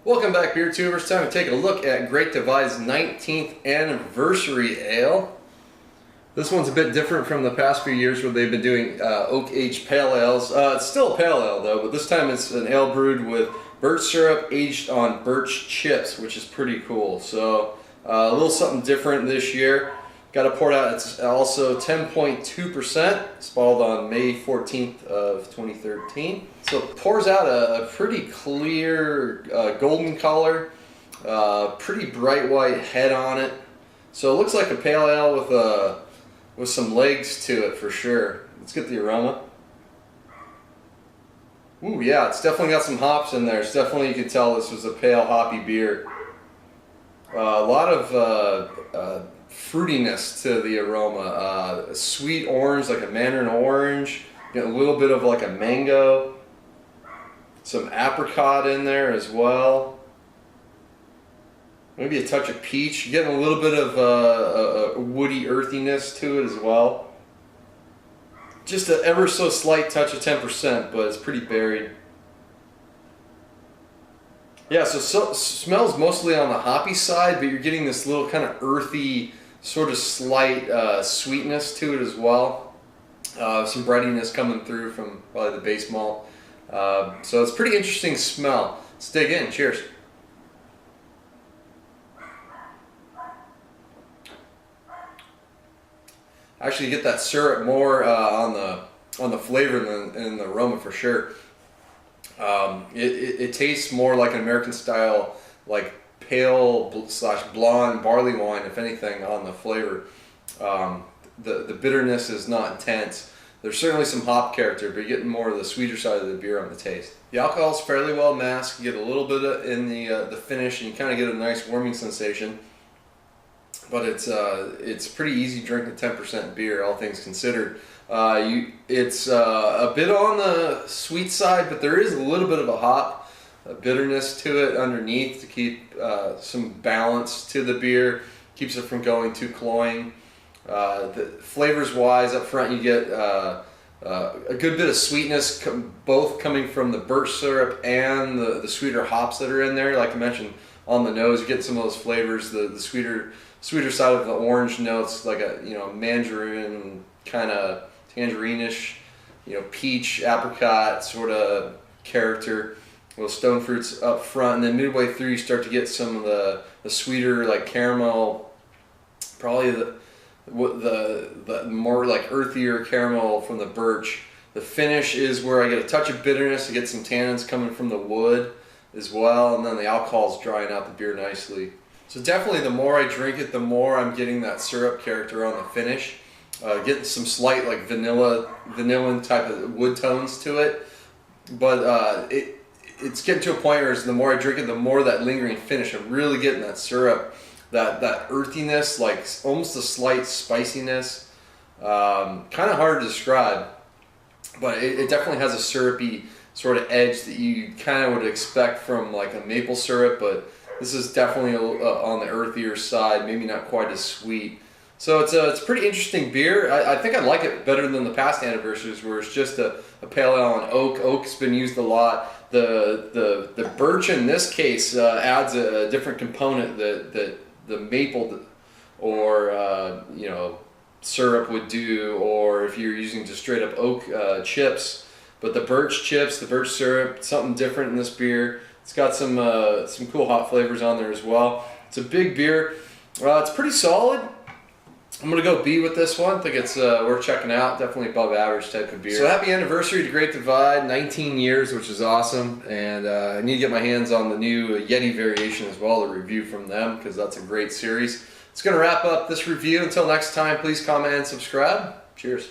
Welcome back, beer tubers. Time to take a look at Great Divide's 19th anniversary ale. This one's a bit different from the past few years where they've been doing oak-aged pale ales. It's still a pale ale though, but this time it's an ale brewed with birch syrup aged on birch chips, which is pretty cool. So a little something different this year. Got it poured out. It's also 10.2%. It's bottled on May 14th of 2013. So it pours out a pretty clear golden color, pretty bright white head on it. So it looks like a pale ale with some legs to it for sure. Let's get the aroma. Ooh, yeah, it's definitely got some hops in there. It's definitely, you can tell this was a pale hoppy beer. A lot of fruitiness to the aroma. A sweet orange, like a mandarin orange. Get a little bit of like a mango. Some apricot in there as well. Maybe a touch of peach. You're getting a little bit of a woody earthiness to it as well. Just an ever so slight touch of 10%, but it's pretty berried. Yeah, so smells mostly on the hoppy side, but you're getting this little kind of earthy, sort of slight sweetness to it as well. Some breadiness coming through from probably the base malt. So it's a pretty interesting smell. Let's dig in. Cheers. Actually, you get that syrup more on the flavor than the aroma for sure. It tastes more like an American style, like pale / blonde barley wine, if anything, on the flavor. The bitterness is not intense. There's certainly some hop character, but you're getting more of the sweeter side of the beer on the taste. The alcohol is fairly well masked. You get a little bit in the finish, and you kind of get a nice warming sensation. But it's pretty easy drinking 10% beer, all things considered. It's a bit on the sweet side, but there is a little bit of a bitterness to it underneath to keep some balance to the beer. Keeps it from going too cloying. The flavors wise, up front you get a good bit of sweetness, both coming from the birch syrup and the sweeter hops that are in there. Like I mentioned, on the nose you get some of those flavors, the sweeter side of the orange notes, like a mandarin kind of tangerine-ish, peach, apricot sort of character. Little stone fruits up front, and then midway through you start to get some of the sweeter, like caramel, probably the more like earthier caramel from the birch. The finish is where I get a touch of bitterness. I get some tannins coming from the wood as well, and then the alcohol's drying out the beer nicely. So definitely the more I drink it, the more I'm getting that syrup character on the finish. Getting some slight like vanilla type of wood tones to it, but it's getting to a point where the more I drink it, the more that lingering finish. I'm really getting that syrup, that earthiness, like almost a slight spiciness. Kind of hard to describe, but it definitely has a syrupy sort of edge that you kind of would expect from like a maple syrup, but this is definitely on the earthier side, maybe not quite as sweet. So it's a pretty interesting beer. I think I like it better than the past anniversaries where it's just a pale ale on oak. Oak's been used a lot. The birch in this case adds a different component that the maple or syrup would do, or if you're using just straight up oak chips. But the birch chips, the birch syrup, something different in this beer. It's got some cool hot flavors on there as well. It's a big beer. It's pretty solid. I'm going to go B with this one. I think it's worth checking out. Definitely above average type of beer. So happy anniversary to Great Divide. 19 years, which is awesome. And I need to get my hands on the new Yeti variation as well, a review from them, because that's a great series. It's going to wrap up this review. Until next time, please comment and subscribe. Cheers.